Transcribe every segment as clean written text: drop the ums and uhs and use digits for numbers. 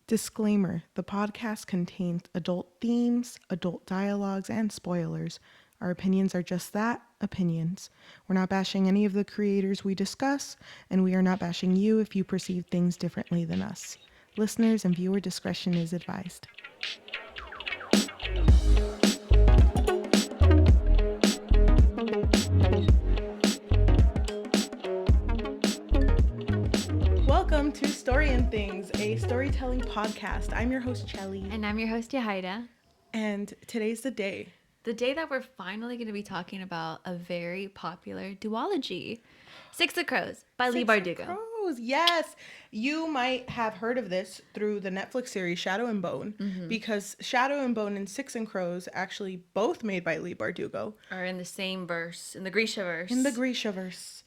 Disclaimer: the podcast contains adult themes, adult dialogues, and spoilers. Our opinions are just that, opinions. We're not bashing any of the creators we discuss, and we are not bashing you if you perceive things differently than us. Listeners and viewer discretion is advised. Welcome to Story and Things, a storytelling podcast. I'm your host, Cheli. And I'm your host, Yajaira. And today's the day. The day that we're finally going to be talking about a very popular duology. Six of Crows by Leigh Bardugo. Six of Crows, yes. You might have heard of this through the Netflix series Shadow and Bone, because Shadow and Bone and Six and Crows, actually both made by Leigh Bardugo, are in the same verse, in the Grisha-verse. In the Grisha-verse.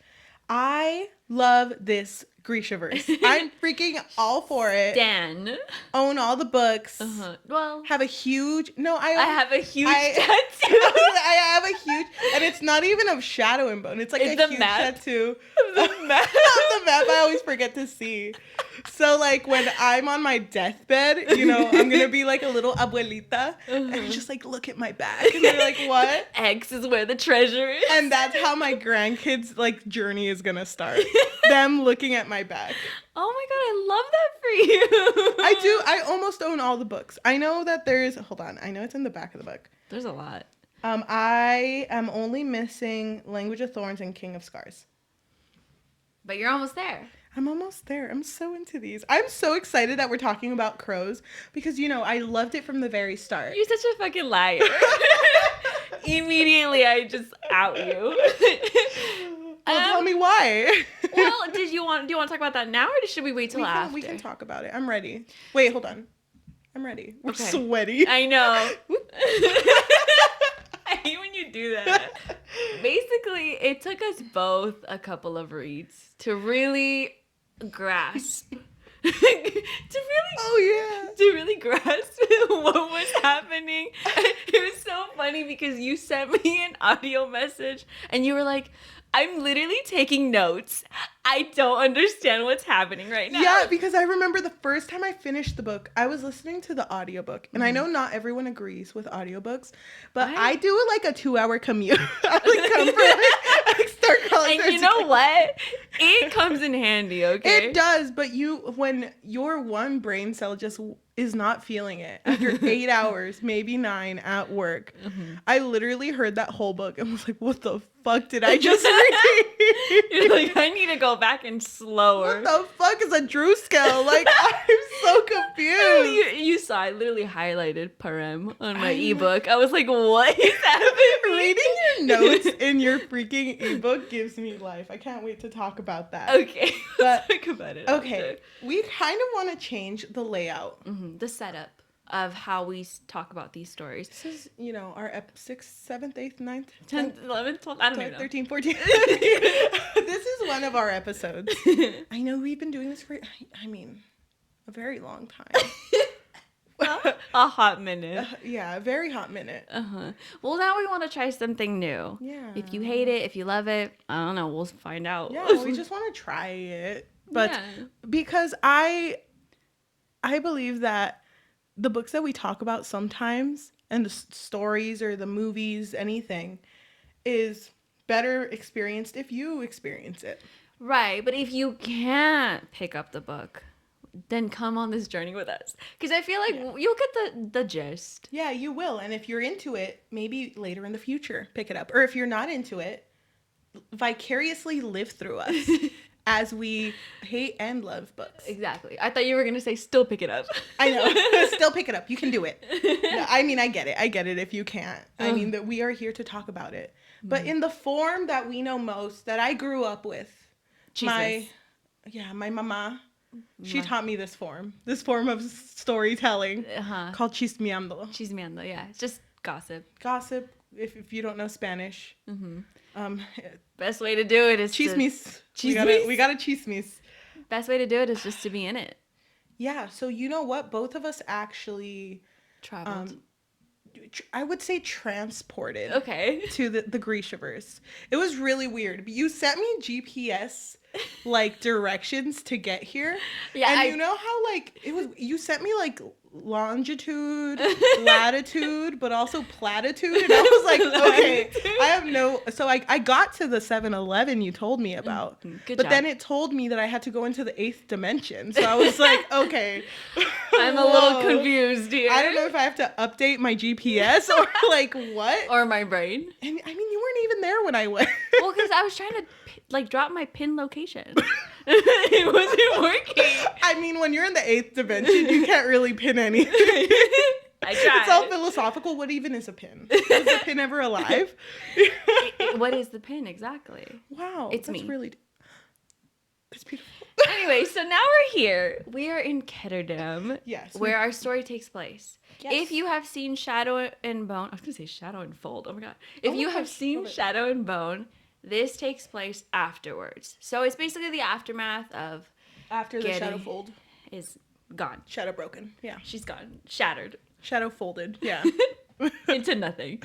I love this Grisha-verse. I'm freaking all for it. Stan. Own all the books. Well, have a huge... No, I have a huge tattoo. I have a huge... And it's not even of Shadow and Bone. It's like a huge tattoo. The map. The map I always forget to see. So, like, when I'm on my deathbed, you know, I'm going to be like a little abuelita. And just, like, look at my back. And they're like, what? X is where the treasure is. And that's how my grandkids, like, journey is going to start. Them looking at my back. Oh my god, I love that for you. I do. I almost own all the books. I know that there's... Hold on. I know it's in the back of the book. There's a lot. I am only missing Language of Thorns and King of Scars. But you're almost there. I'm almost there. I'm so into these. I'm so excited that we're talking about crows because, you know, I loved it from the very start. You're such a fucking liar. Immediately, I just out you. Well, tell me why. Well, do you want to talk about that now, or should we wait till after? We can talk about it. I'm ready. Wait, hold on. I'm ready. We're okay. Sweaty. I know. I hate when you do that. Basically, it took us both a couple of reads to really grasp. to really grasp what was happening. It was so funny because you sent me an audio message and you were like, I'm literally taking notes. I don't understand what's happening right now. Yeah, because I remember the first time I finished the book, I was listening to the audiobook. And I know not everyone agrees with audiobooks, but I do like a 2-hour commute. I like come for like start calling. And you know what? It comes in handy, okay? It does, but when your one brain cell just is not feeling it after 8 hours, maybe 9 at work. I literally heard that whole book and was like, what the fuck did I just read? You're like, I need to go back and slower. What the fuck is a Druskel? Like, I'm so confused. You saw I literally highlighted parem on my ebook. I was like, what is happening? Reading your notes in your freaking ebook gives me life. I can't wait to talk about that. Okay, let's talk about it. Okay, we kind of want to change the layout. The setup of how we talk about these stories. This is, you know, our 6th, 7th, 8th, 9th, 10th, 11th, 12th, I don't know. 13, 14. This is one of our episodes. I know we've been doing this for, I mean, a very long time. A hot minute. Yeah, a very hot minute. Well, now we want to try something new. Yeah. If you hate it, if you love it, I don't know, we'll find out. Yeah, we just want to try it. But because I believe that the books that we talk about sometimes, and the stories or the movies, anything, is better experienced if you experience it. Right, but if you can't pick up the book, then come on this journey with us. Because I feel like you'll get the gist. Yeah, you will. And if you're into it, maybe later in the future, pick it up. Or if you're not into it, vicariously live through us. As we hate and love books. Exactly. I thought you were going to say still pick it up. I know. Still pick it up. You can do it. No, I mean, I get it. I get it if you can't. I mean, that we are here to talk about it. But in the form that we know most, that I grew up with. Jesus. My mama. She taught me this form of storytelling called chismeando. Chismeando, yeah. It's just gossip. Gossip, if you don't know Spanish. Best way to do it is chismes. We got a chismes. Best way to do it is just to be in it. Yeah, so you know what? Both of us actually traveled. I would say transported. Okay. To the Grisha-verse. It was really weird. You sent me GPS like directions to get here. Yeah, and you know how like it was, you sent me like longitude, latitude, but also platitude, and I was like, okay, I have no. So I got to the 7-Eleven you told me about, Good but job. then it told me that I had to go into the 8th dimension. So I was like, okay, I'm a little whoa. confused here. I don't know if I have to update my GPS or like what. Or my brain. And I mean, you weren't even there when I went. Well, because I was trying to like drop my pin location. It wasn't working. I mean, when you're in the 8th dimension, you can't really pin anything. I tried. It's all philosophical. What even is a pin? Is the pin ever alive? What is the pin exactly? Wow, It's that's me. really. That's beautiful. Anyway, so now we're here. We are in Ketterdam. Yes. Where our story takes place. Yes. If you have seen Shadow and Bone, I was gonna say Shadow and Fold. Oh my god! If Oh my you have gosh, seen love it. Shadow and Bone, this takes place afterwards. So it's basically the aftermath of After the Getty shadow fold, is gone. shadow broken. Yeah. She's gone, shattered Shadow folded. Yeah. into nothing.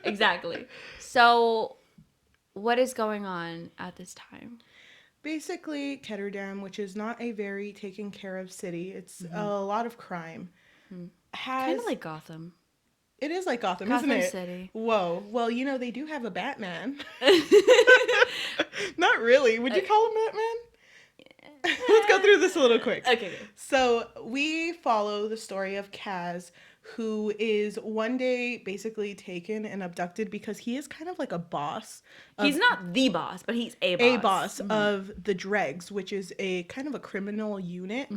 Exactly. So, what is going on at this time? Basically, Ketterdam, which is not a very taken care of city, it's a lot of crime. Has Kind of like Gotham. it is like Gotham, Gotham isn't it? City. Whoa. Well, you know they do have a Batman. Not really. Would you call him Batman? Let's go through this a little quick. Okay. So we follow the story of Kaz, who is one day basically taken and abducted because he is kind of like a boss. He's not the boss, but he's a boss. A boss of the Dregs, which is a kind of a criminal unit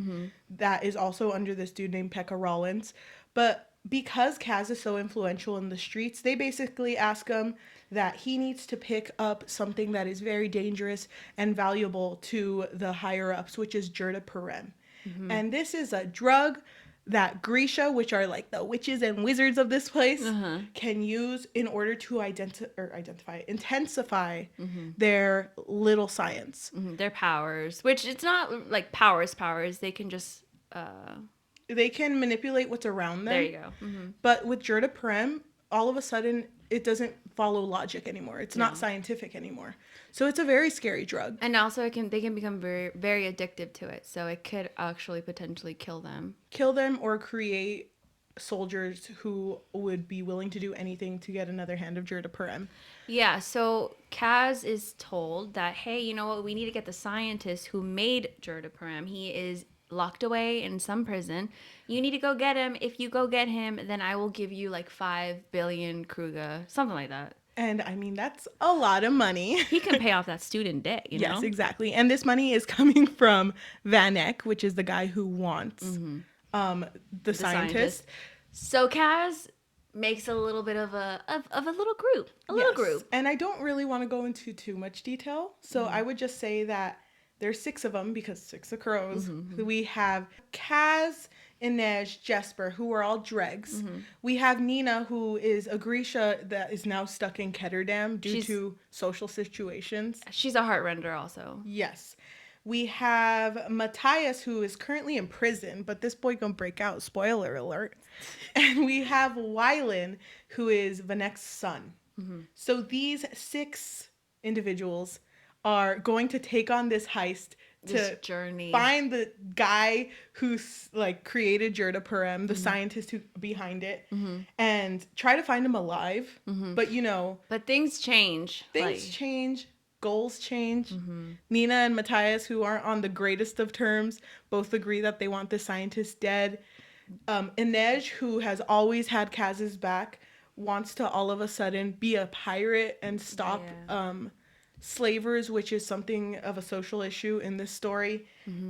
that is also under this dude named Pekka Rollins. But because Kaz is so influential in the streets, they basically ask him that he needs to pick up something that is very dangerous and valuable to the higher ups, which is Jurda. And this is a drug that Grisha, which are like the witches and wizards of this place, can use in order to intensify their little science. Their powers, which it's not like powers. They can just. They can manipulate what's around them. There you go. But with Jurda, all of a sudden, it doesn't follow logic anymore. It's not scientific anymore. So it's a very scary drug. And also, they can become very, very addictive to it. So it could actually potentially kill them. Kill them or create soldiers who would be willing to do anything to get another hand of Jurda. Yeah. So Kaz is told that, hey, you know what? We need to get the scientist who made Jurda. He is locked away in some prison. You need to go get him. If you go get him, then I will give you like 5 billion Kruga, something like that. And I mean, that's a lot of money. He can pay off that student debt, you know? Yes, exactly. And this money is coming from Van Eck, which is the guy who wants the scientist. So Kaz makes a little bit of a little group. Little group. And I don't really want to go into too much detail. So I would just say that there's 6 of them because 6 of crows. We have Kaz, Inej, Jesper, who are all dregs. We have Nina, who is a Grisha that is now stuck in Ketterdam due to social situations. She's a heartrender also. Yes. We have Matthias, who is currently in prison, but this boy gonna break out. Spoiler alert. And we have Wylan, who is Vanek's son. So these 6 individuals are going to take on this heist to journey. Find the guy who's like created Jurda, the scientist who behind it, and try to find him alive. But you know, but things change. Things change. Goals change. Nina and Matthias, who aren't on the greatest of terms, both agree that they want the scientist dead. Inej, who has always had Kaz's back, wants to all of a sudden be a pirate and stop slavers, which is something of a social issue in this story.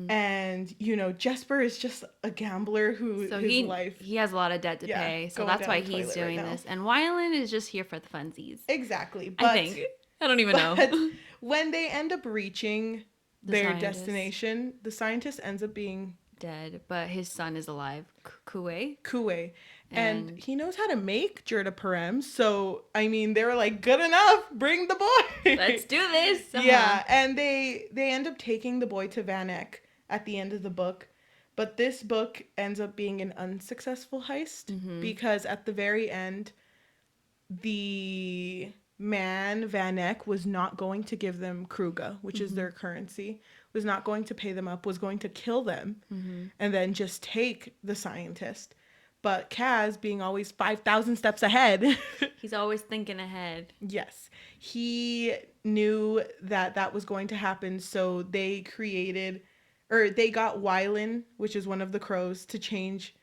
And you know, Jesper is just a gambler who he has a lot of debt to pay, so that's why he's doing this. And Wylan is just here for the funsies. Exactly. But I think I don't even know. When they end up reaching their destination, the scientist ends up being dead, but his son is alive. Kuei. And he knows how to make Jurda. So, I mean, they were like, good enough. Bring the boy. Let's do this. Yeah. And they end up taking the boy to Van Eck at the end of the book. But this book ends up being an unsuccessful heist because at the very end, the man, Van Eck, was not going to give them Kruga, which is their currency, was not going to pay them up, was going to kill them, and then just take the scientist. But Kaz, being always 5,000 steps ahead, He's always thinking ahead. yes, he knew that that was going to happen. So they got Wylan, which is one of the crows, to change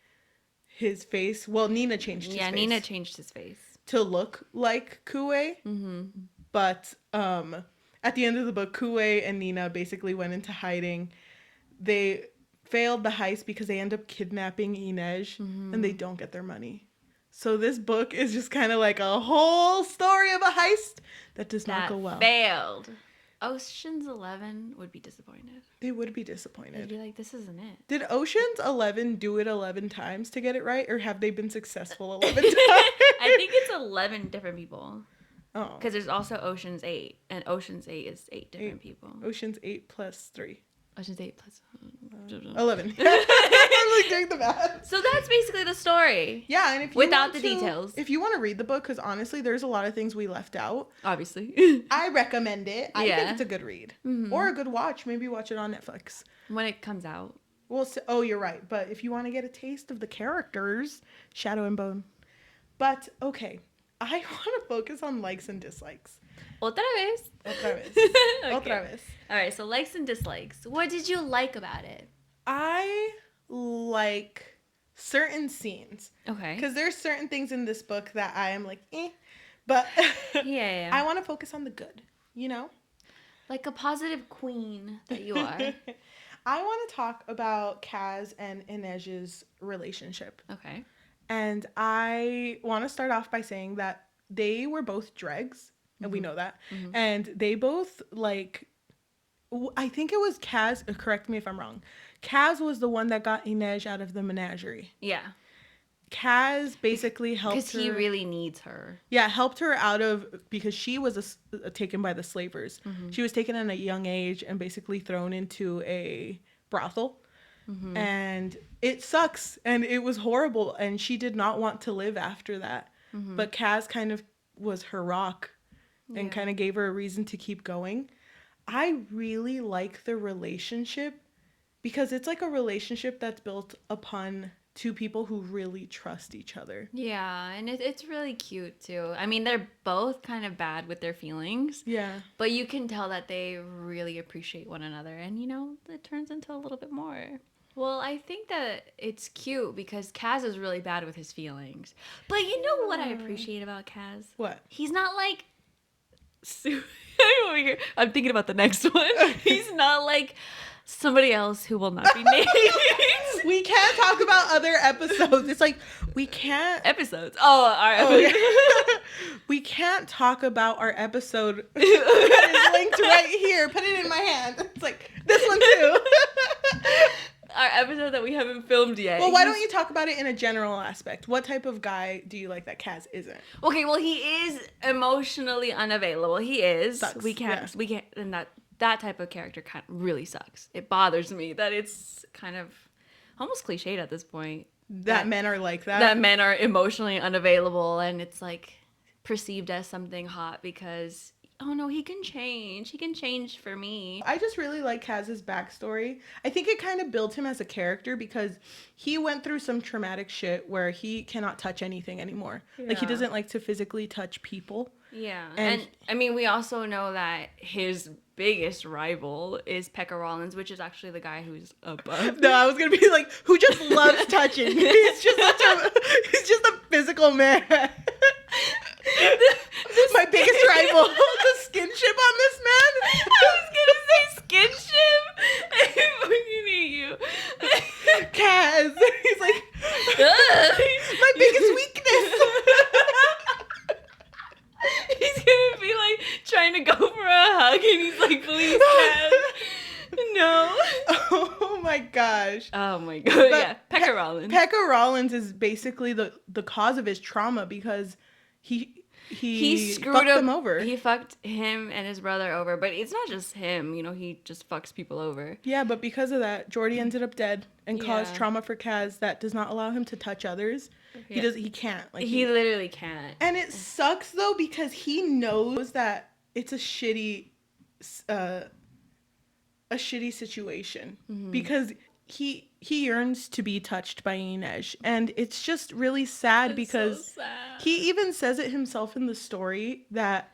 his face. Well, Nina changed his face. Yeah, Nina changed his face. To look like Kue. But at the end of the book, Kue and Nina basically went into hiding. They failed the heist because they end up kidnapping Inej, and they don't get their money. So this book is just kind of like a whole story of a heist that does not go well. Failed. Ocean's 11 would be disappointed. They would be disappointed. They'd be like, this isn't it. Did Ocean's 11 do it 11 times to get it right, or have they been successful 11 times? I think it's 11 different people. Oh. Because there's also Ocean's 8, and Ocean's 8 is 8 different people. Ocean's 8 plus 3. Ocean's 8 plus 11. I'm like doing the math. So that's basically the story. Yeah, and if you without the details. If you want to read the book, because honestly, there's a lot of things we left out. Obviously. I recommend it. I Yeah. think it's a good read. Or a good watch. Maybe watch it on Netflix. When it comes out. Well, oh, you're right. But if you want to get a taste of the characters, Shadow and Bone. But, okay. I want to focus on likes and dislikes. Otra vez. Otra vez. Okay. Otra vez. All right, so likes and dislikes. What did you like about it? I like certain scenes. Okay. Because there's certain things in this book that I am like, eh. But yeah. I want to focus on the good, you know? Like a positive queen that you are. I want to talk about Kaz and Inej's relationship. Okay. And I want to start off by saying that they were both dregs, and we know that. And they both, like, I think it was Kaz, correct me if I'm wrong. Kaz was the one that got Inej out of the menagerie. Yeah. Kaz basically helped her. Because he really needs her. Yeah, helped her out of, because she was taken by the slavers. She was taken at a young age and basically thrown into a brothel. And it sucks, and it was horrible, and she did not want to live after that. But Kaz kind of was her rock and kind of gave her a reason to keep going. I really like the relationship because it's like a relationship that's built upon two people who really trust each other. Yeah, and it's really cute too. I mean, they're both kind of bad with their feelings. Yeah. But you can tell that they really appreciate one another, and you know, it turns into a little bit more. Well, I think that it's cute because Kaz is really bad with his feelings. But you know what I appreciate about Kaz? What? He's not like... I'm thinking about the next one. He's not like somebody else who will not be named. We can't talk about other episodes. It's like, we can't... Episodes. Oh, our episode. Oh, yeah. We can't talk about our episode that is linked right here. Put it in my hand. It's like, this one too. Our episode that we haven't filmed yet. Well, why don't you talk about it in a general aspect? What type of guy do you like that Kaz isn't? Okay, well, he is emotionally unavailable. He is. Sucks. We can't, and that type of character kind of really sucks. It bothers me that it's kind of almost cliched at this point. That men are like that? That men are emotionally unavailable, and it's like perceived as something hot because, oh no, he can change. He can change for me. I just really like Kaz's backstory. I think it kind of built him as a character because he went through some traumatic shit where he cannot touch anything anymore. Yeah. Like, he doesn't like to physically touch people. Yeah. And I mean, we also know that his biggest rival is Pekka Rollins, which is actually the guy who's above. No, I was going to be like, who just loves touching. He's just a physical man. My biggest rival, the skinship on this man. I was gonna say skinship. I fucking hate you. Kaz. He's like, my biggest weakness. He's gonna be like trying to go for a hug, and he's like, please, Kaz. No. Oh my gosh. Oh my god. But yeah, Pekka Rollins. Pekka Rollins is basically the cause of his trauma because he screwed fucked up them over. He fucked him and his brother over, but it's not just him. He just fucks people over. Yeah, but because of that, Jordy ended up dead and caused Yeah. trauma for Kaz that does not allow him to touch others. Yeah. He can't. Like he literally can't. And it sucks though because he knows that it's a shitty situation because he yearns to be touched by Inej, and it's just really sad because so sad. he even says it himself in the story that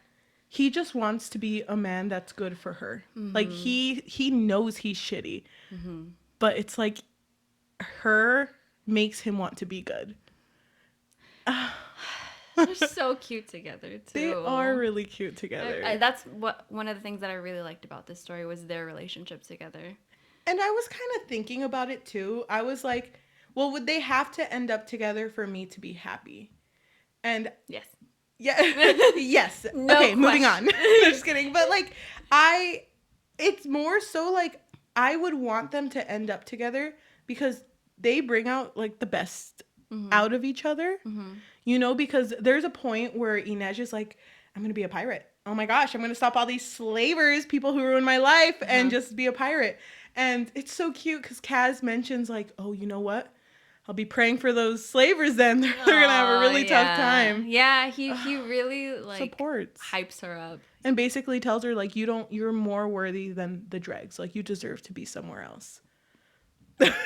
he just wants to be a man that's good for her. Like he knows he's shitty, but it's like her makes him want to be good. They're so cute together too. They are really cute together. That's one of the things that I really liked about this story was their relationship together. And I was kind of thinking about it too. I was like, well, would they have to end up together for me to be happy? And Yes. yeah, yes. No okay, moving on. question. No, just kidding. But like, it's more so like I would want them to end up together because they bring out like the best out of each other. Because there's a point where Inej is like, I'm going to be a pirate. Oh my gosh, I'm going to stop all these slavers, people who ruin my life, and just be a pirate. And it's so cute because Kaz mentions like, oh, you know what? I'll be praying for those slavers then. They're going to have a really tough time. Yeah, he really like supports. hypes her up. And basically tells her like, you're more worthy than the dregs. Like you deserve to be somewhere else. It's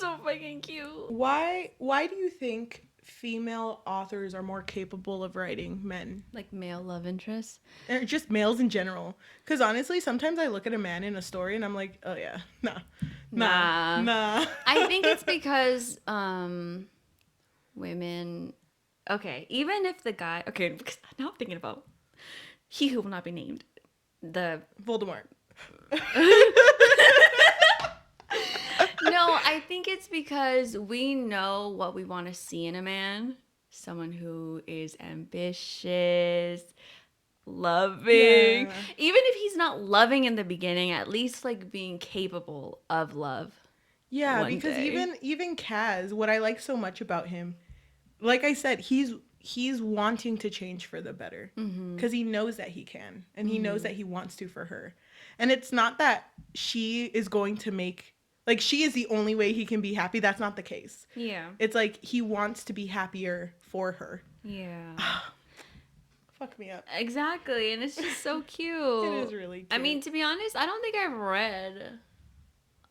so fucking cute. Why do you think female authors are more capable of writing men? Like male love interests? Or just males in general? Because honestly, sometimes I look at a man in a story and I'm like, oh yeah, nah. I think it's because women... Okay, even if the guy... Okay, because now I'm thinking about he who will not be named. The... Voldemort. No, I think it's because we know what we want to see in a man. Someone who is ambitious, loving. Yeah. Even if he's not loving in the beginning, at least like being capable of love. Yeah, one because day. even Kaz, what I like so much about him, like I said, he's wanting to change for the better because he knows that he can, and he knows that he wants to for her. And it's not that she is going to make, like, she is the only way he can be happy. That's not the case. Yeah. It's like he wants to be happier for her. Yeah. Fuck me up. Exactly, and it's just so cute. It is really cute. I mean, to be honest, I don't think I've read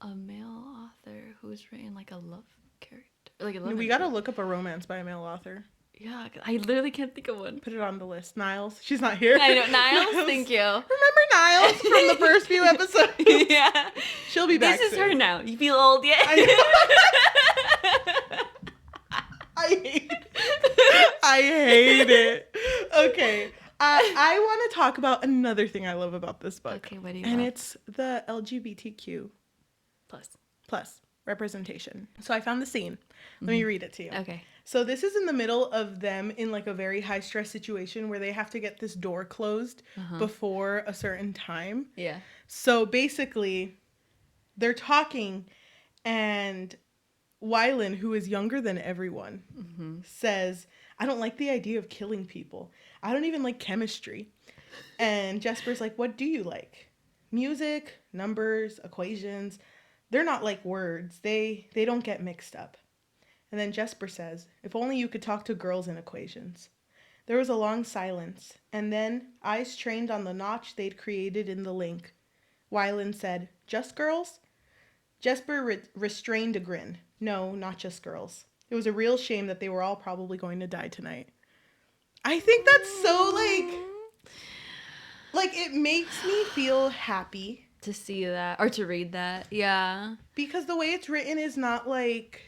a male author who's written like a love character. Like a love we interest. gotta look up a romance by a male author. Yeah, I literally can't think of one. Put it on the list. Niles. She's not here. I know. Niles, thank you. Remember Niles from the first few episodes? Yeah. She'll be back This is soon. her now. You feel old yet? I hate it. Okay. I want to talk about another thing I love about this book. Okay, what do you And love? it's the LGBTQ Plus. representation. So I found the scene. Let me read it to you. Okay. So this is in the middle of them in like a very high stress situation where they have to get this door closed before a certain time. Yeah. So basically, they're talking, and Wylan, who is younger than everyone, says, I don't like the idea of killing people. I don't even like chemistry. And Jesper's like, what do you like? Music, numbers, equations. They're not like words. They don't get mixed up. And then Jesper says, if only you could talk to girls in equations. There was a long silence, and then, eyes trained on the notch they'd created in the link, Wylan said, just girls? Jesper restrained a grin. No, not just girls. It was a real shame that they were all probably going to die tonight. I think that's so, like it makes me feel happy. To see that or to read that. Yeah. Because the way it's written is not, like...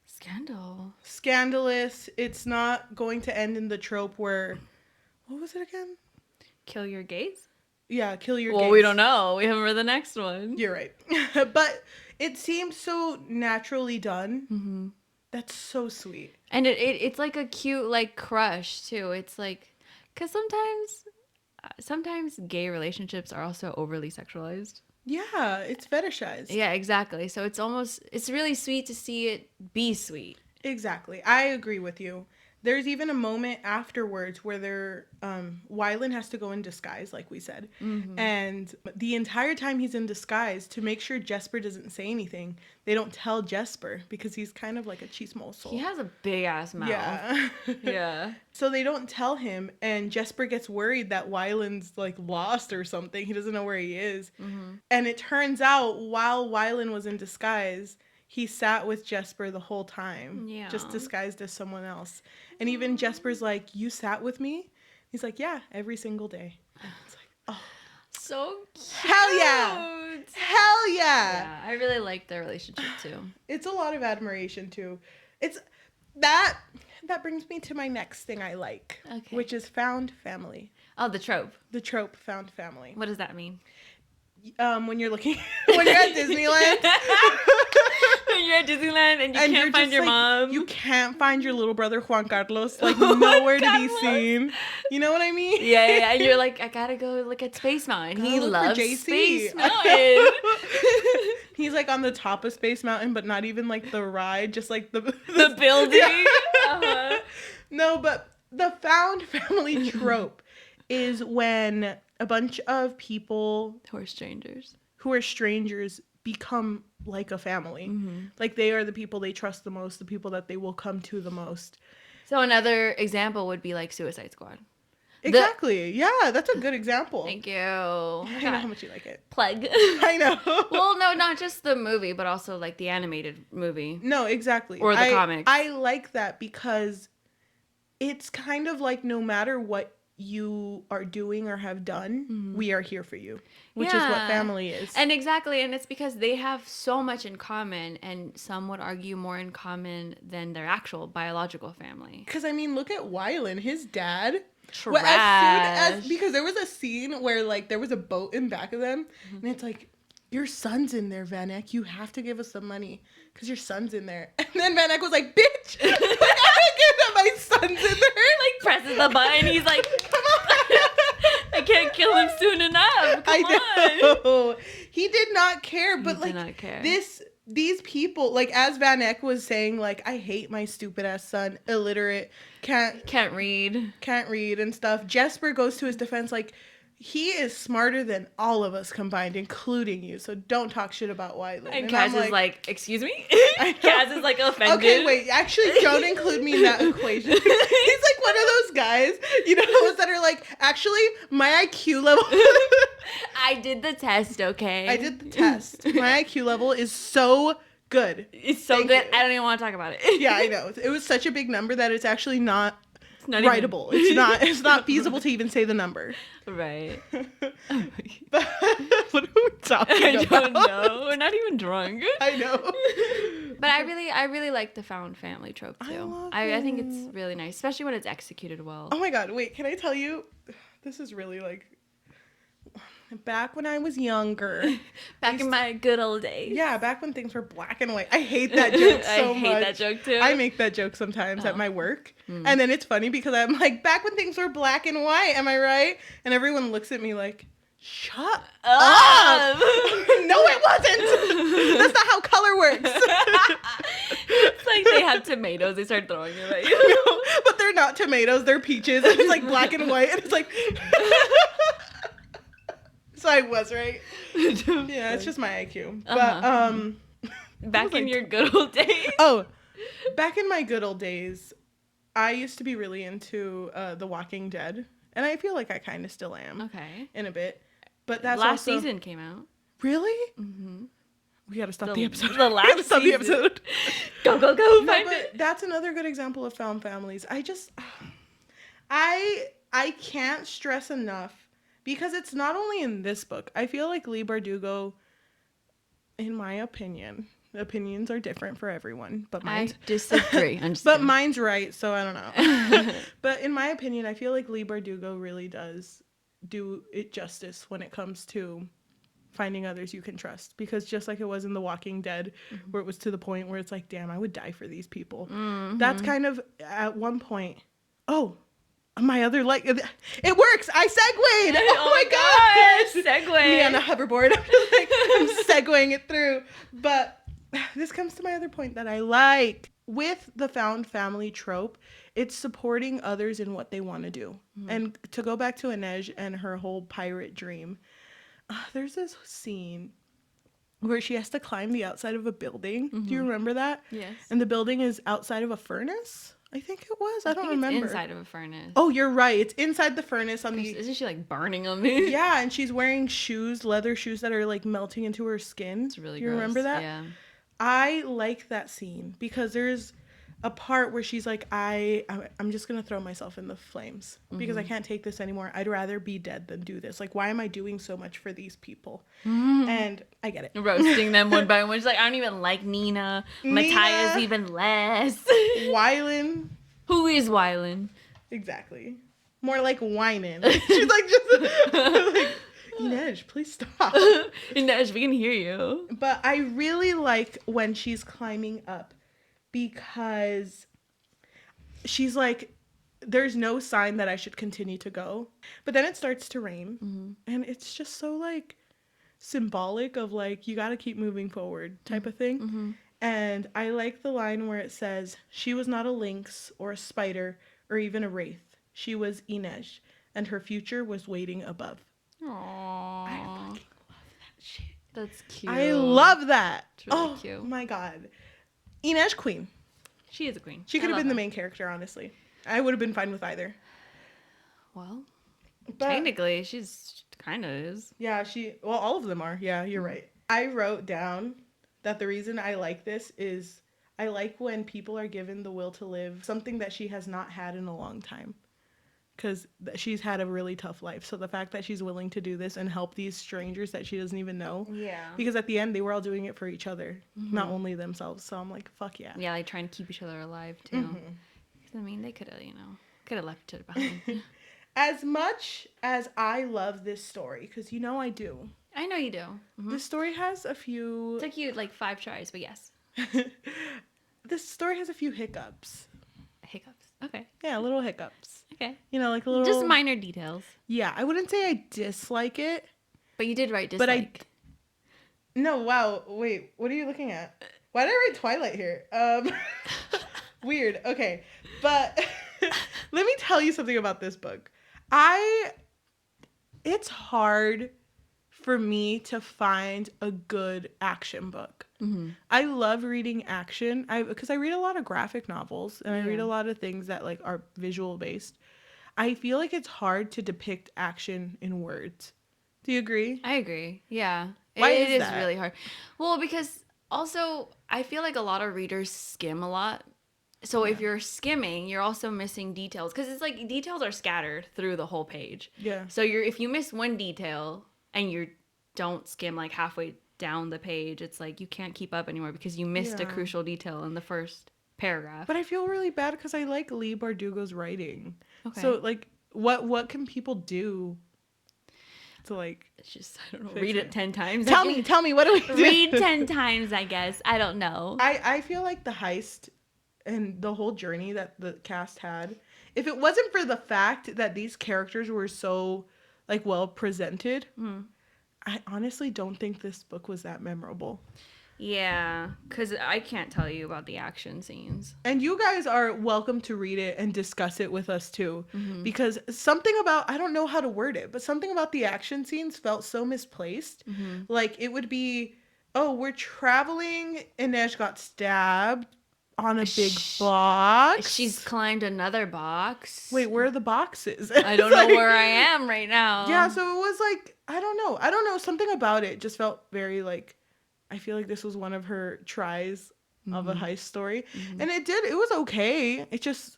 Scandal. Scandalous. It's not going to end in the trope where... What was it again? Kill your gays? Yeah, kill your Well, gays. we don't know. We haven't read the next one. You're right. But it seems so naturally done. Mm-hmm. That's so sweet. And it's like a cute, like, crush, too. It's like... Because sometimes gay relationships are also overly sexualized. Yeah, it's fetishized. Yeah, exactly. So it's really sweet to see it be sweet. Exactly. I agree with you. there's even a moment afterwards where Wylan has to go in disguise, like we said. Mm-hmm. And the entire time he's in disguise, to make sure Jesper doesn't say anything, they don't tell Jesper because he's kind of like a chismoso. He has a big ass mouth. Yeah. Yeah. So they don't tell him, and Jesper gets worried that Wylan's like lost or something. He doesn't know where he is. Mm-hmm. And it turns out while Wylan was in disguise, he sat with Jesper the whole time, just disguised as someone else. And even Jesper's like, "You sat with me?" He's like, "Yeah, every single day." And it's like, oh, so cute. Hell yeah. Hell yeah. Yeah, I really like their relationship too. It's a lot of admiration too. It's that brings me to my next thing I like, which is found family. Oh, the trope. The trope found family. What does that mean? When you're at Disneyland. When you're at Disneyland and you can't find your mom. You can't find your little brother Juan Carlos, like nowhere to be seen. You know what I mean? Yeah. And you're like, I gotta go look at Space Mountain. He loves Space Mountain. He's like on the top of Space Mountain, but not even like the ride, just like the building. Yeah. Uh-huh. No, but the found family trope is when a bunch of people who are strangers become like a family. Mm-hmm. Like they are the people they trust the most, the people that they will come to the most. So another example would be like Suicide Squad. Exactly. Yeah, that's a good example. Thank you. I know how much you like it. Plug. I know. Well, no, not just the movie, but also like the animated movie. No, exactly. Or the comics. I like that because it's kind of like no matter what you are doing or have done, we are here for you, which is what family is. And exactly, and it's because they have so much in common, and some would argue more in common than their actual biological family. Because I mean, look at Wylan, his dad. Trash. Well, as soon as, because there was a scene where like there was a boat in back of them, and it's like, your son's in there, Van Eyck. You have to give us some money because your son's in there. And then Van Eyck was like, bitch, I gotta give that my son's in there. Like presses the button. He's like, come on. I can't kill him soon enough. Come on. He did not care, but did not care. These people, like as Van Eyck was saying, like, I hate my stupid ass son, illiterate, can't read and stuff. Jesper goes to his defense like, he is smarter than all of us combined, including you. So don't talk shit about Wylan. And Kaz is like, excuse me? Kaz is like offended. Okay, wait. Actually, don't include me in that equation. He's like one of those guys, you know, that are like, actually, my IQ level. I did the test, okay? I did the test. My IQ level is so good. It's so good. I don't even want to talk about it. Yeah, I know. It was such a big number that it's actually not writable. It's not feasible to even say the number. Right. But what are we talking about? I don't know. We're not even drunk. I know. But I really like the found family trope too. I think it's really nice, especially when it's executed well. Oh my god, wait, can I tell you? This is really like back when I was younger. Back in my good old days. Yeah, back when things were black and white. I hate that joke so much. I hate that joke too. I make that joke sometimes at my work. And then it's funny because I'm like, back when things were black and white, am I right? And everyone looks at me like, shut up. No, it wasn't. That's not how color works. It's like they have tomatoes. They start throwing them at you. No, but they're not tomatoes. They're peaches. And it's like black and white. And it's like... So I was right. Yeah, it's just my IQ. But back in your good old days. Oh, back in my good old days, I used to be really into The Walking Dead, and I feel like I kind of still am. Okay. In a bit, but that's last season came out. Really? Mm-hmm. We gotta stop the episode. The last stop the episode. Go find it. That's another good example of found families. I can't stress enough. Because it's not only in this book. I feel like Leigh Bardugo, in my opinion, opinions are different for everyone. But I disagree. Mine's right, so I don't know. But in my opinion, I feel like Leigh Bardugo really does do it justice when it comes to finding others you can trust. Because just like it was in The Walking Dead, where it was to the point where it's like, damn, I would die for these people. Mm-hmm. That's kind of, at one point, my other leg, it works. I segued. Oh my gosh. Segue. Me on a hoverboard. I'm segueing it through. But this comes to my other point that I like. with the found family trope, it's supporting others in what they want to do. And to go back to Inej and her whole pirate dream, there's this scene where she has to climb the outside of a building. Do you remember that? Yes. And the building is outside of a furnace, I think it was. I don't think remember. It's inside of a furnace. Oh, you're right. It's inside the furnace on the... Isn't she like burning on me? Yeah, and she's wearing shoes, leather shoes that are like melting into her skin. It's really You gross. remember that? Yeah. I like that scene because there's a part where she's like, I'm just gonna throw myself in the flames because I can't take this anymore. I'd rather be dead than do this. Like, why am I doing so much for these people? And I get it. Roasting them one by one. She's like, I don't even like Nina. Matthias even less. Wylan. Who is Wylan? Exactly. More like whining. She's like just like, Inej, please stop. Inej, we can hear you. But I really like when she's climbing up because she's like, there's no sign that I should continue to go. But then it starts to rain. And it's just so like symbolic of like, you got to keep moving forward type of thing. And I like the line where it says, she was not a lynx or a spider or even a wraith. She was Inej, and her future was waiting above. Aww. I fucking love that shit. That's cute. I love that. It's really oh cute. My God. Inej queen. She is a queen. She could have been the main character, honestly. I would have been fine with either. Well, But, technically, she's kind of is. yeah, well, all of them are. Yeah, you're right. I wrote down that the reason I like this is I like when people are given the will to live something that she has not had in a long time. Because she's had a really tough life. So the fact that she's willing to do this and help these strangers that she doesn't even know. Yeah. Because at the end, they were all doing it for each other, not only themselves. So I'm like, fuck yeah. Yeah, like trying to keep each other alive, too. I mean, they could have, left it behind. As much as I love this story, because I do. I know you do. This story has a few... Took you like 5 tries, but yes. This story has a few hiccups. Hiccups. Okay. Yeah, little hiccups. Okay. Like a little... Just minor details. Yeah, I wouldn't say I dislike it. But you did write dislike. No, wow. Wait, what are you looking at? Why did I write Twilight here? Weird. Okay. But let me tell you something about this book. It's hard for me to find a good action book. I love reading action because I read a lot of graphic novels and I read a lot of things that like are visual based. I feel like it's hard to depict action in words. Do you agree? I agree. Yeah. Why it is that? really hard. Well, because also I feel like a lot of readers skim a lot. So if you're skimming, you're also missing details because it's like details are scattered through the whole page. Yeah. So if you miss one detail and you don't skim like halfway down the page, it's like you can't keep up anymore because you missed a crucial detail in the first paragraph. But I feel really bad because I like Leigh Bardugo's writing. Okay. So like, what can people do to like? It's just I don't know. Read it 10 times. Tell me, what do we do? Read 10 times, I guess. I don't know. I feel like the heist and the whole journey that the cast had, if it wasn't for the fact that these characters were so like well presented, I honestly don't think this book was that memorable. Yeah, because I can't tell you about the action scenes. And you guys are welcome to read it and discuss it with us too. Because something about, I don't know how to word it, but something about the action scenes felt so misplaced. Like it would be, oh, we're traveling, Inej got stabbed on a big box. She's climbed another box. Wait, where are the boxes? I don't know where I am right now. Yeah, so it was like, I don't know. Something about it just felt very like, I feel like this was one of her tries of a heist story. And it was okay. It just,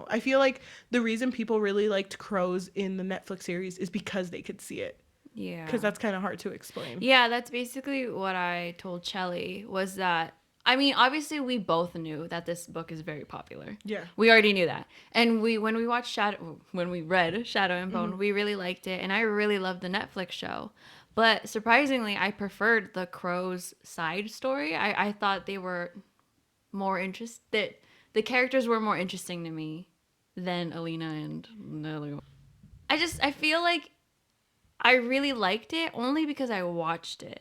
I feel like the reason people really liked Crows in the Netflix series is because they could see it. Yeah. Because that's kind of hard to explain. Yeah, that's basically what I told Cheli was that, I mean, obviously we both knew that this book is very popular. Yeah. We already knew that. And when we read Shadow and Bone, we really liked it. And I really loved the Netflix show. But surprisingly, I preferred the Crow's side story. I thought they were more interested. The characters were more interesting to me than Alina and Nelly. I feel like I really liked it only because I watched it.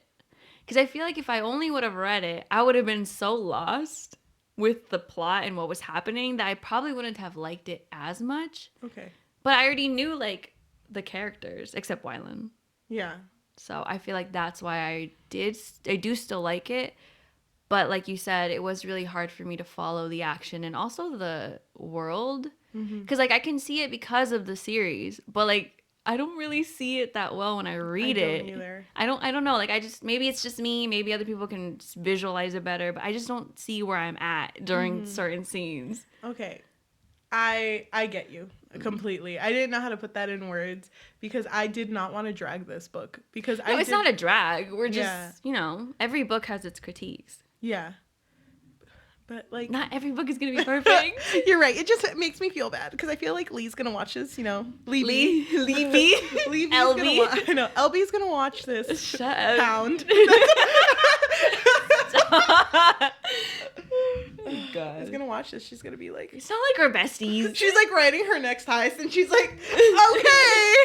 Because I feel like if I only would have read it, I would have been so lost with the plot and what was happening that I probably wouldn't have liked it as much. Okay. But I already knew like the characters except Wylan. Yeah. So I feel like that's why I do still like it. But like you said, it was really hard for me to follow the action and also the world. Because like I can see it because of the series, but like I don't really see it that well when I read it. Don't either. I don't know. Like maybe it's just me. Maybe other people can visualize it better, but I just don't see where I'm at during certain scenes. Okay. I get you completely. I didn't know how to put that in words because I did not want to drag this book because It's not a drag. We're just, Yeah. you know, every book has its critiques. Yeah. But like Not every book is going to be perfect. You're right. It just makes me feel bad because I feel like Lee's gonna watch this. You know, Lee B. LB. I know LB's gonna watch this. Shut up. Pound. Oh, God. She's gonna watch this. She's gonna be like, It's not like we're besties. she's like writing her next heist, and she's like, okay.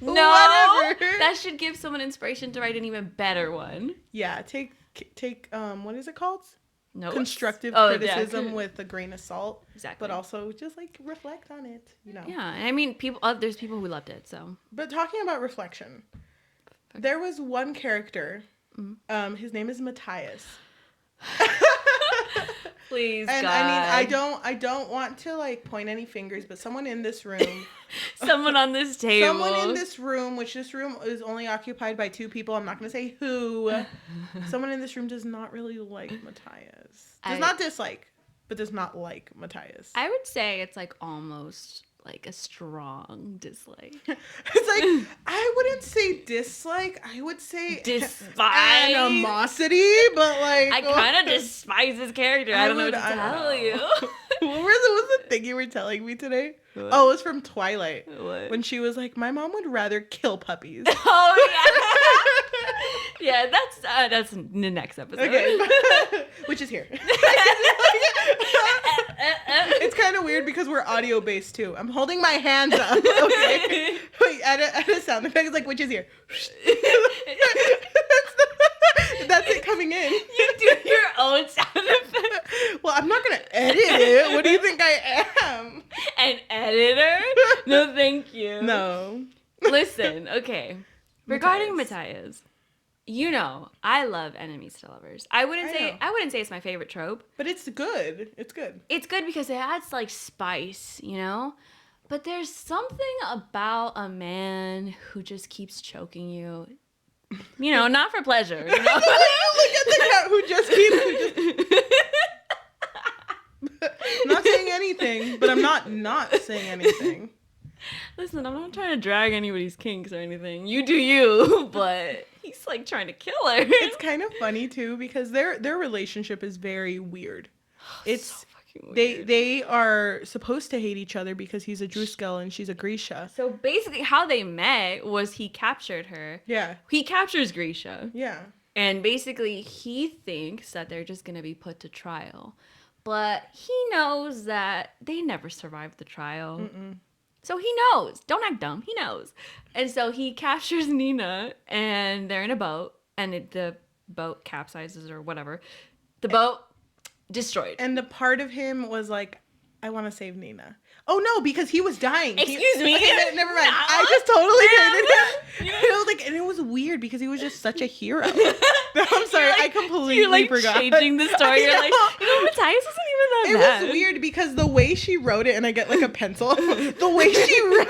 No, Whatever. that should give someone inspiration to write an even better one. Yeah. Take what is it called? No, Constructive yeah, criticism with a grain of salt. Exactly. But also just like reflect on it. You know. Yeah, and I mean, there's people who loved it. So. But talking about reflection, there was one character. His name is Matthias. Please, And God. I mean, I don't want to like point any fingers, but someone in this room, Someone on this table. someone in this room, which this room is only occupied by 2 people. I'm not going to say who. Someone in this room does not really like Matthias. Does not dislike, but does not like Matthias. I would say it's like almost like a strong dislike. It's like, I wouldn't say dislike. I would say Despise. animosity, but like. I kind of despise this character. I don't know what to tell you. What was the thing you were telling me today? What? Oh, it was from Twilight. What? When she was like, my mom would rather kill puppies. Oh, yeah. Yeah, that's in the next episode. Okay. Which is here. It's kind of weird because we're audio based too. I'm holding my hands up. Okay. Wait, add a sound effect. It's like, which is here. That's it coming in. You do your own sound effect. Well, I'm not going to edit it. What do you think I am? An editor? No, thank you. No. Listen, okay. Regarding Matthias, you know, I love enemies to lovers. I wouldn't say it's my favorite trope. But it's good. It's good. It's good because it adds like spice, you know? But there's something about a man who just keeps choking you. You know, not for pleasure. You know? Look at the cat who just keeps not saying anything, but I'm not saying anything. Listen, I'm not trying to drag anybody's kinks or anything. You do you, but he's like trying to kill her. It's kind of funny too because their relationship is very weird. It's so fucking weird. they are supposed to hate each other because he's a Druskel and she's a Grisha. So basically how they met was he captured her. Yeah. He captures Grisha. Yeah. And basically he thinks that they're just going to be put to trial. But he knows that they never survived the trial. Mm-mm. So he knows. Don't act dumb. He knows. And so he captures Nina and they're in a boat and the boat capsizes or whatever. The boat destroyed. And the part of him was like, I want to save Nina. Oh no, because he was dying. Excuse me? Okay, never mind. No. I just totally hated him. It was like, and it was weird because he was just such a hero. I'm sorry, I completely You're like forgot. changing the story. You're like, you know, Matthias wasn't even that bad. It was weird because the way she wrote it, and I get like a pencil, the way she wrote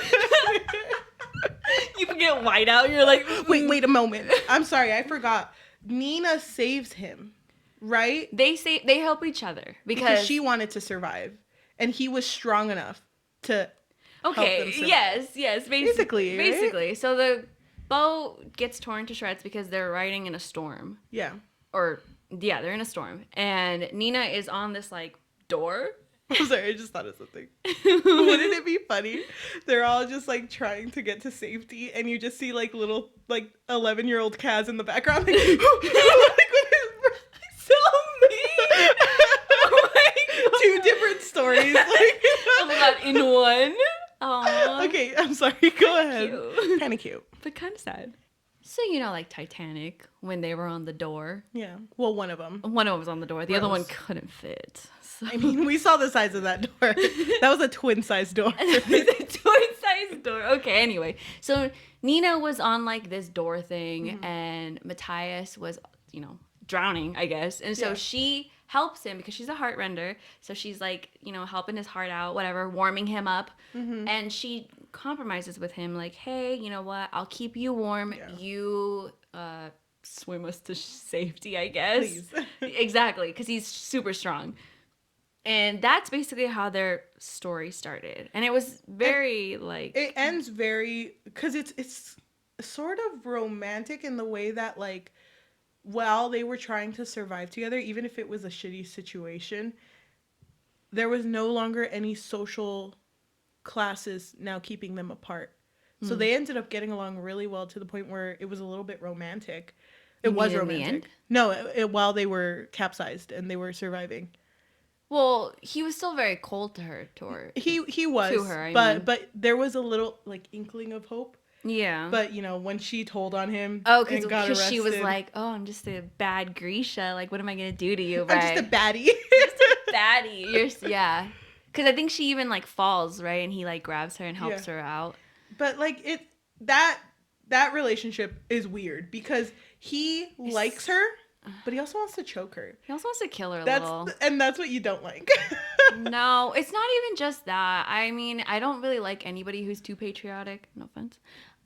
You can get white out. You're like, wait a moment. I'm sorry, I forgot. Nina saves him, right? They help each other because she wanted to survive, and he was strong enough to help them survive. Yes, Basically, right? basically. So the boat gets torn to shreds because they're riding in a storm. Yeah. Or yeah, they're in a storm, and Nina is on this like door. I'm sorry, I just thought of something. Wouldn't it be funny? They're all just like trying to get to safety, and you just see like little like 11-year-old Kaz in the background. Like, like with his So mean. Oh my God. 2 different stories. Like, Oh my God, in one. Aww. Okay, I'm sorry. Go ahead. Cute. Kind of cute. But kind of sad. So, like Titanic, when they were on the door. Yeah. Well, one of them. One of them was on the door. The other one Rose. couldn't fit. So. I mean, we saw the size of that door. That was a twin-size door. It was a twin-size door. Okay, anyway. So Nina was on like this door thing, and Matthias was, drowning, I guess. And so she helps him because she's a heart render. So she's like, helping his heart out, whatever, warming him up. And she compromises with him like, hey, you know what? I'll keep you warm. Yeah. You swim us to safety, I guess. Please. Exactly, because he's super strong. And that's basically how their story started. And it was very it ends very, because it's sort of romantic in the way that like, while they were trying to survive together, even if it was a shitty situation, there was no longer any social classes now keeping them apart. So they ended up getting along really well to the point where it was a little bit romantic. It was romantic. No, while they were capsized and they were surviving. Well, he was still very cold to her. He was. To her, but there was a little like inkling of hope. Yeah. But, when she told on him because she was like, oh, I'm just a bad Grisha. Like, what am I going to do to you, right? I'm just a baddie. Just a baddie. Yeah. Because I think she even, like, falls, right? And he, like, grabs her and helps her out. But, like, that relationship is weird because he likes her, but he also wants to choke her. He also wants to kill her a little. And that's what you don't like. No, it's not even just that. I mean, I don't really like anybody who's too patriotic. No offense.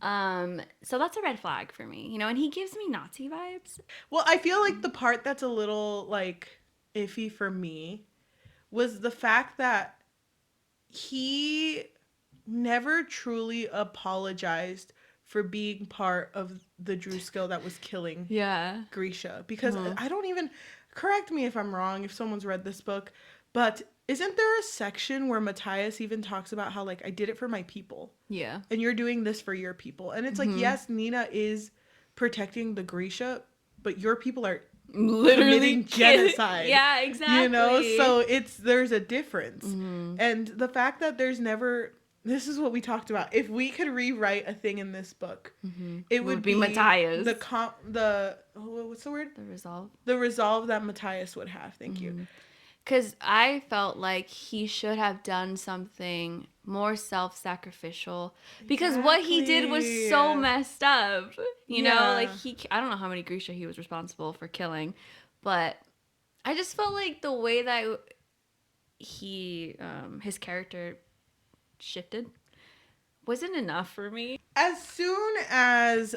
So that's a red flag for me, and he gives me Nazi vibes. Well, I feel like the part that's a little like iffy for me was the fact that he never truly apologized for being part of the Druskill that was killing Grisha. Because I don't even, correct me if I'm wrong, if someone's read this book, but isn't there a section where Matthias even talks about how, like, I did it for my people? Yeah. And you're doing this for your people. And it's like, yes, Nina is protecting the Grisha, but your people are literally committing genocide. Yeah, exactly. So there's a difference. And the fact that there's never, this is what we talked about. If we could rewrite a thing in this book, it would be Matthias. What's the word? The resolve. The resolve that Matthias would have. Thank you. Because I felt like he should have done something more self-sacrificial. Because what he did was so messed up. You know, like I don't know how many Grisha he was responsible for killing. But I just felt like the way that his character shifted wasn't enough for me. As soon as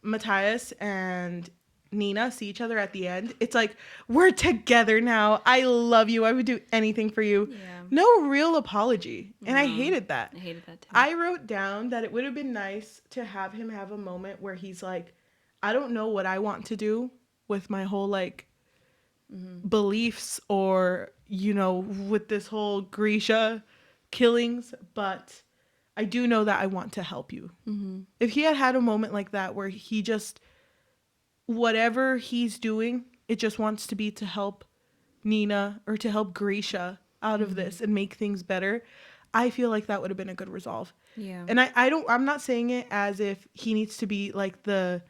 Matthias and Nina see each other at the end, it's like, we're together now. I love you. I would do anything for you. Yeah. No real apology. And I hated that. I hated that too. I wrote down that it would have been nice to have him have a moment where he's like, I don't know what I want to do with my whole like beliefs or, with this whole Grisha killings, but I do know that I want to help you. If he had a moment like that where he just, whatever he's doing, it just wants to be to help Nina or to help Grisha out of this and make things better, I feel like that would have been a good resolve. Yeah. And I'm not saying it as if he needs to be like the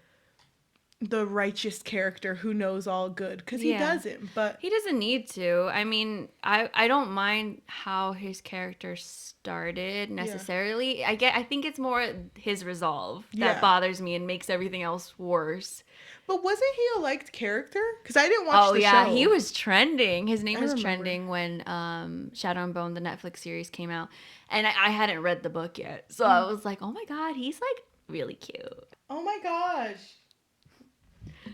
righteous character who knows all good, because he doesn't, but he doesn't need to. I mean, I don't mind how his character started necessarily. I think it's more his resolve that bothers me and makes everything else worse. But wasn't he a liked character? Because I didn't watch the show. Oh yeah, he was trending. His name was trending when Shadow and Bone, the Netflix series, came out, and I hadn't read the book yet, so I was like, oh my god, he's like really cute. Oh my gosh.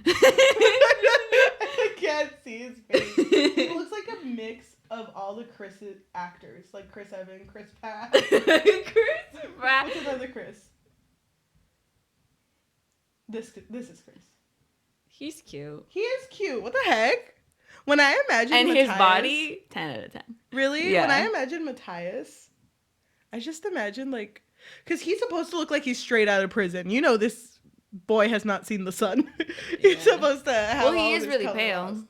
I can't see his face. He looks like a mix of all the Chris actors, like Chris Evans, Chris Pratt. Chris Pratt. What's another Chris? This is Chris. He's cute. He is cute. What the heck? When I imagine and Matthias, his body, 10 out of 10. Really? Yeah. When I imagine Matthias, I just imagine like, because he's supposed to look like he's straight out of prison. This boy has not seen the sun. He's supposed to have. Well, he is really pale.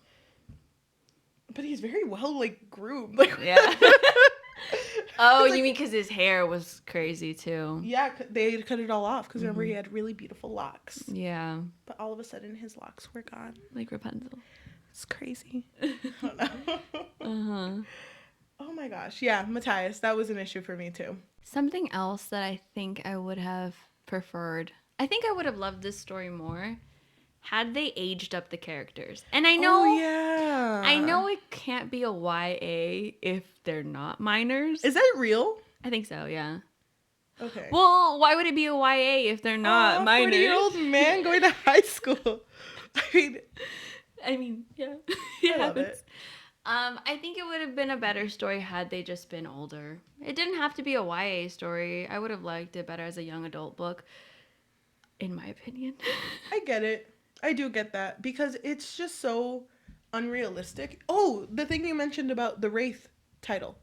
But he's very well like groomed. Like, yeah. Oh, 'Cause, you like, mean because his hair was crazy too? Yeah, they cut it all off because remember he had really beautiful locks. Yeah, But all of a sudden his locks were gone. like Rapunzel. It's crazy. I don't know. Uh-huh. Oh my gosh. Yeah, Matthias, that was an issue for me too. Something else that I think I would have preferred. I think I would have loved this story more had they aged up the characters. And I know Oh, yeah. I know it can't be a YA if they're not minors. Is that real? I think so, yeah. Okay. Well, why would it be a YA if they're not minors? 40-year-old man going to high school. I mean, yeah. I love it. I think it would have been a better story had they just been older. It didn't have to be a YA story. I would have liked it better as a young adult book, in my opinion. I get it. I do get that because it's just so unrealistic. Oh, the thing you mentioned about the Wraith title.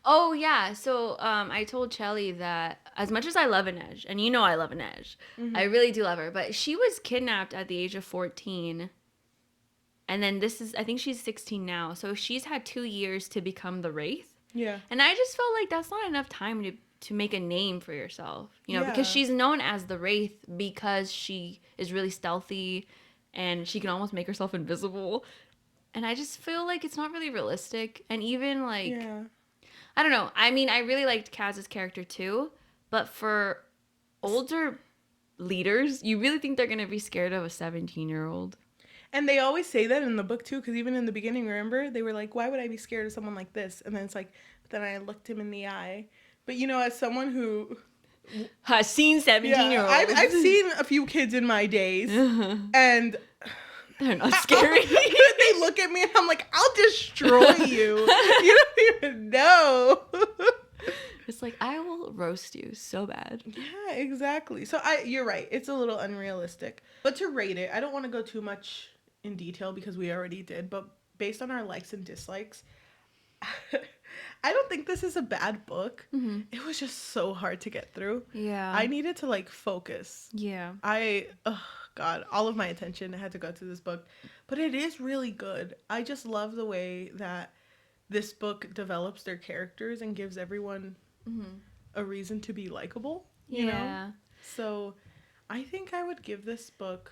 Oh, yeah. So I told Cheli that as much as I love Inej, and you know I love Inej, I really do love her, but she was kidnapped at the age of 14. And then I think she's 16 now. So she's had 2 years to become the Wraith. Yeah. And I just felt like that's not enough time to make a name for yourself. You know, Yeah. because she's known as the Wraith because she is really stealthy and she can almost make herself invisible. And I just feel like it's not really realistic. And even like, Yeah. I don't know. I mean, I really liked Kaz's character too. But for older leaders, you really think they're going to be scared of a 17-year-old? And they always say that in the book too, because even in the beginning, remember, they were like, why would I be scared of someone like this? And then it's like, but then I looked him in the eye. But you know, as someone who Has seen 17-year-olds. I've seen a few kids in my days, and They're not scary. they look at me and I'm like, I'll destroy you. You don't even know. It's like, I will roast you so bad. Yeah, exactly. So you're right. It's a little unrealistic. But to rate it, I don't want to go too much in detail because we already did, but based on our likes and dislikes, I don't think this is a bad book. Mm-hmm. It was just so hard to get through. Yeah. I needed to like focus. Yeah. Oh God, all of my attention had to go to this book. But it is really good. I just love the way that this book develops their characters and gives everyone a reason to be likable. You know? So I think I would give this book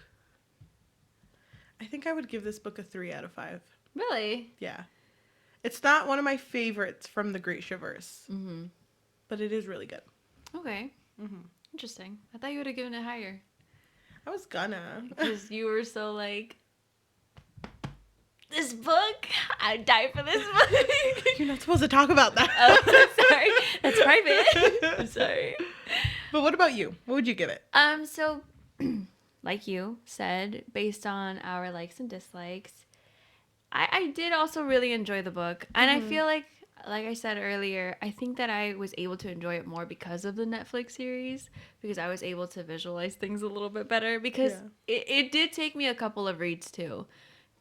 a 3 out of 5. Really? Yeah. It's not one of my favorites from the Great Traverse, but it is really good. Okay. Interesting. I thought you would have given it higher. I was gonna. Because you were so like, this book? I'd die for this book. You're not supposed to talk about that. Oh, sorry. That's private. I'm sorry. But what about you? What would you give it? So, like you said, based on our likes and dislikes, I did also really enjoy the book. And I feel like I said earlier, I think that I was able to enjoy it more because of the Netflix series, because I was able to visualize things a little bit better, because it did take me a couple of reads too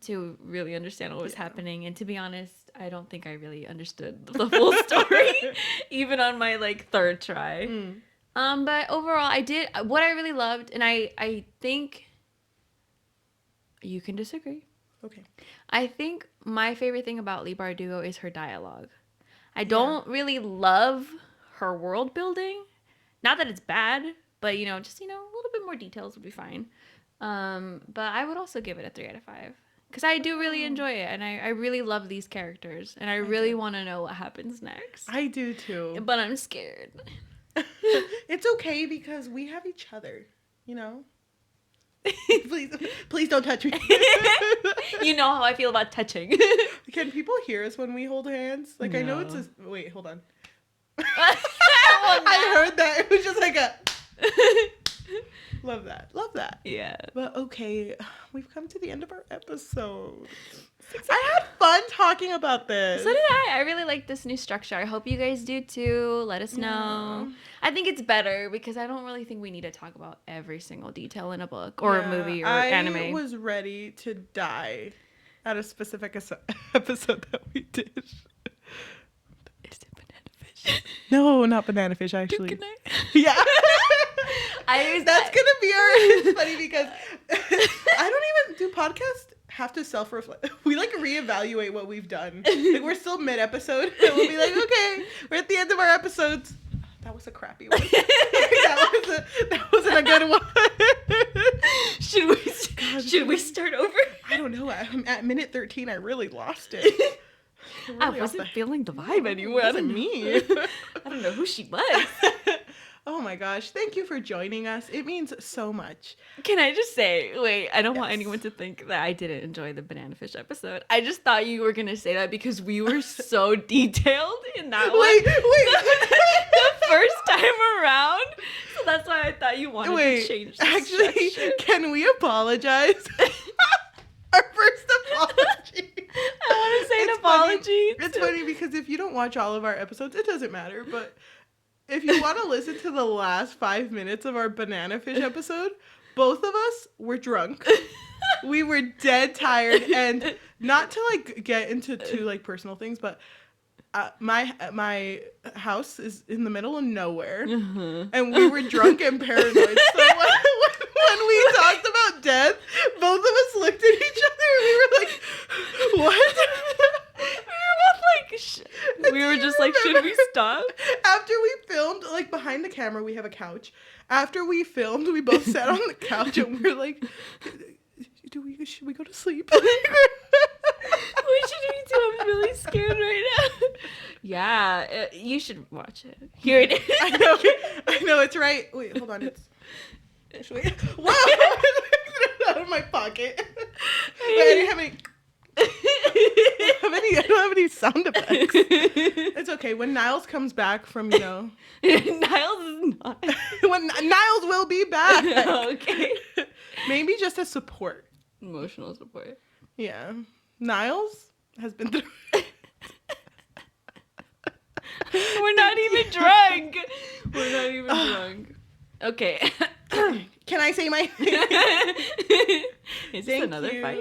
to really understand what was happening. And to be honest, I don't think I really understood the full story, even on my like third try. But overall, what I really loved, and I think you can disagree. Okay. I think my favorite thing about Leigh Bardugo is her dialogue. I don't really love her world building. Not that it's bad, but just a little bit more details would be fine. But I would also give it a 3 out of 5 because I do really enjoy it, and I really love these characters, and I really want to know what happens next. I do too. But I'm scared. It's okay because we have each other, you know? Please don't touch me. You know how I feel about touching. Can people hear us when we hold hands? Like, No. I know it's a... Wait, hold on. Well, I heard that. It was just like a... Love that. Love that. Yeah. But okay, we've come to the end of our episode. I had fun talking about this. So did I. I really like this new structure. I hope you guys do too. Let us know. I think it's better because I don't really think we need to talk about every single detail in a book or a movie or anime. I was ready to die at a specific episode that we did. Is it banana fish? No, not banana fish, actually. Good night. Yeah. That's gonna be our... It's funny because I don't even... Do podcasts have to self-reflect. We like reevaluate what we've done. Like we're still mid-episode, and we'll be like, okay, we're at the end of our episodes. That was a crappy one. that wasn't a good one. Should we start over? I don't know. At minute 13, I really lost it. I wasn't feeling the vibe anymore. It wasn't me. I don't know who she was. Oh my gosh. Thank you for joining us. It means so much. Can I just say, wait, I don't want anyone to think that I didn't enjoy the banana fish episode. I just thought you were going to say that because we were so detailed in that one. The first time around. So that's why I thought you wanted to change the structure. Can we apologize? Our first apology. I want to say an apology. It's funny because if you don't watch all of our episodes, it doesn't matter. But if you want to listen to the last 5 minutes of our banana fish episode, both of us were drunk. We were dead tired, and not to like get into too like personal things, but my house is in the middle of nowhere, and we were drunk and paranoid. So when we talked about death, both of us looked at each other and we were like, "What?" We were just like, should we stop? After we filmed, like behind the camera, we have a couch. After we filmed, we both sat on the couch and we were like, should we go to sleep? What should we do? I'm really scared right now. Yeah, you should watch it. Here it is. I know, it's right. Wait, hold on. Whoa! It's out of my pocket. Wait, I didn't have any. I don't have any sound effects. It's okay. When Niles comes back from, Niles is not. When Niles will be back. Okay. Maybe just as support. Emotional support. Yeah. Niles has been through. We're not even drunk. We're not even drunk. Okay. Can I say my Is this another fight?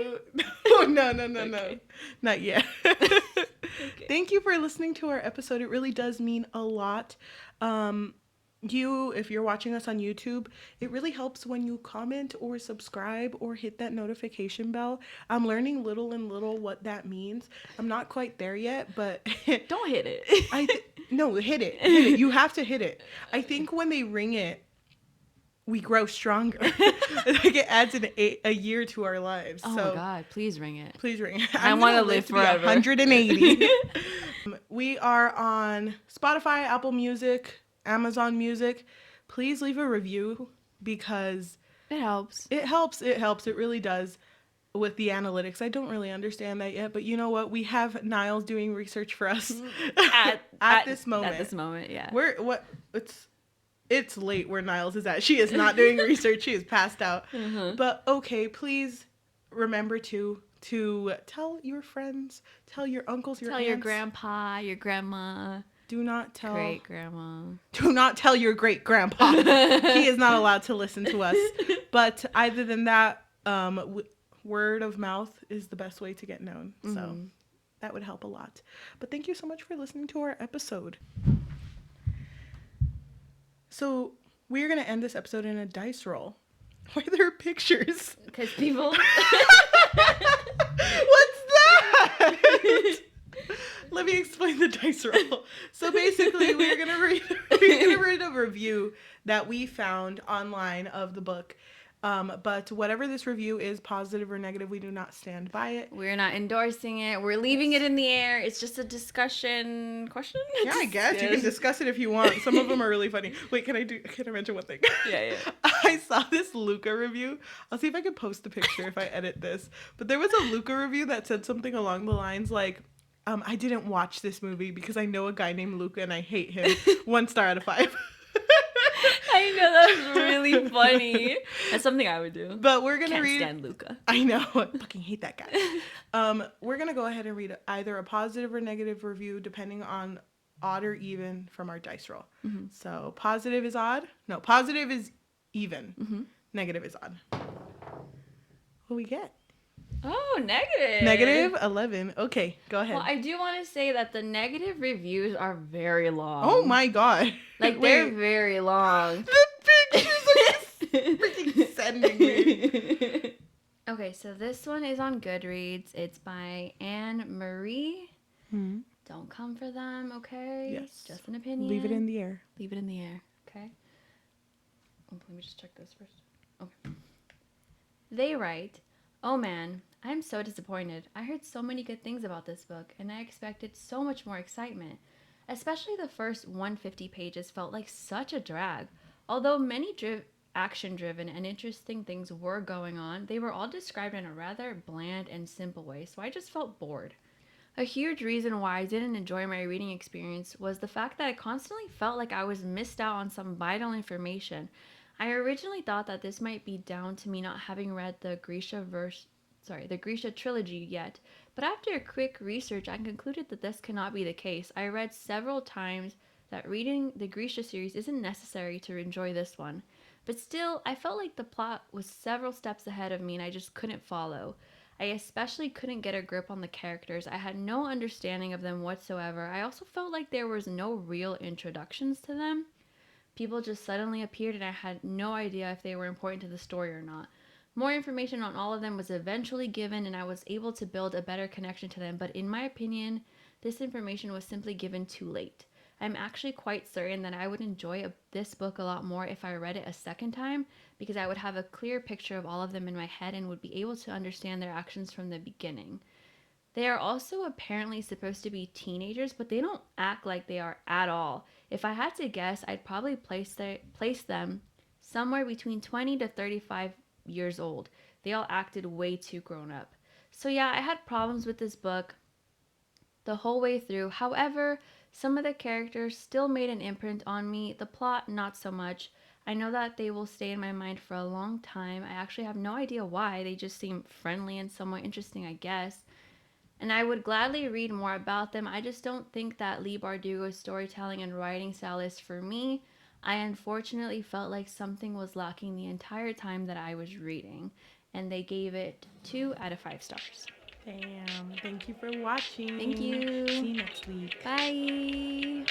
Oh, no. Okay. Not yet. Okay. Thank you for listening to our episode. It really does mean a lot. If you're watching us on YouTube, it really helps when you comment or subscribe or hit that notification bell. I'm learning little and little what that means. I'm not quite there yet, but don't hit it. No, hit it. You have to hit it. I think when they ring it, we grow stronger. Like it adds a year to our lives. Oh so my God, please ring it. Please ring it. I want to live forever. 180. We are on Spotify, Apple Music, Amazon Music. Please leave a review because it helps. It helps. It really does. With the analytics, I don't really understand that yet, but you know what? We have Niles doing research for us at this moment. At this moment, yeah. It's late where Niles is at. She is not doing research. She is passed out. But okay, please remember to tell your friends, tell your uncles, your aunts. Tell your grandpa, your grandma. Do not tell great grandma. Do not tell your great grandpa. He is not allowed to listen to us. But other than that, word of mouth is the best way to get known. So that would help a lot. But thank you so much for listening to our episode. So we're going to end this episode in a dice roll where there are pictures. Because people... What's that? Let me explain the dice roll. So basically, we're going to read a review that we found online of the book. But whatever this review is, positive or negative, we do not stand by it. We're not endorsing it. We're leaving it in the air. It's just a discussion question. Yeah, I guess you can discuss it if you want. Some of them are really funny. Wait, can I mention one thing? Yeah. I saw this Luca review. I'll see if I can post the picture if I edit this. But there was a Luca review that said something along the lines like, I didn't watch this movie because I know a guy named Luca and I hate him. 1 star out of 5. I know, that was really funny. That's something I would do. But we're going to read... Can't stand Luca. I know. I fucking hate that guy. We're going to go ahead and read either a positive or negative review depending on odd or even from our dice roll. So positive is odd. No, positive is even. Negative is odd. What do we get? Oh, negative. Negative 11. Okay, go ahead. Well, I do want to say that the negative reviews are very long. Oh my god. Like, they're very long. The pictures are freaking sending me. Okay, so this one is on Goodreads. It's by Anne Marie. Hmm. Don't come for them, okay? Yes. Just an opinion. Leave it in the air. Leave it in the air, okay? Oh, let me just check this first. Okay. They write, "Oh man, I'm so disappointed. I heard so many good things about this book, and I expected so much more excitement. Especially the first 150 pages felt like such a drag. Although many action-driven and interesting things were going on, they were all described in a rather bland and simple way, so I just felt bored. A huge reason why I didn't enjoy my reading experience was the fact that I constantly felt like I was missed out on some vital information. I originally thought that this might be down to me not having read the Grisha trilogy yet, but after a quick research, I concluded that this cannot be the case. I read several times that reading the Grisha series isn't necessary to enjoy this one. But still, I felt like the plot was several steps ahead of me and I just couldn't follow. I especially couldn't get a grip on the characters. I had no understanding of them whatsoever. I also felt like there was no real introductions to them. People just suddenly appeared and I had no idea if they were important to the story or not. More information on all of them was eventually given and I was able to build a better connection to them, but in my opinion, this information was simply given too late. I'm actually quite certain that I would enjoy this book a lot more if I read it a second time because I would have a clear picture of all of them in my head and would be able to understand their actions from the beginning. They are also apparently supposed to be teenagers, but they don't act like they are at all. If I had to guess, I'd probably place them somewhere between 20 to 35 years old. They all acted way too grown up. So yeah, I had problems with this book the whole way through. However, some of the characters still made an imprint on me. The plot, not so much. I know that they will stay in my mind for a long time. I actually have no idea why. They just seem friendly and somewhat interesting, I guess. And I would gladly read more about them. I just don't think that Leigh Bardugo's storytelling and writing style is for me. I unfortunately felt like something was lacking the entire time that I was reading. And they gave it 2 out of 5 stars. Damn. Thank you for watching. Thank you. See you next week. Bye.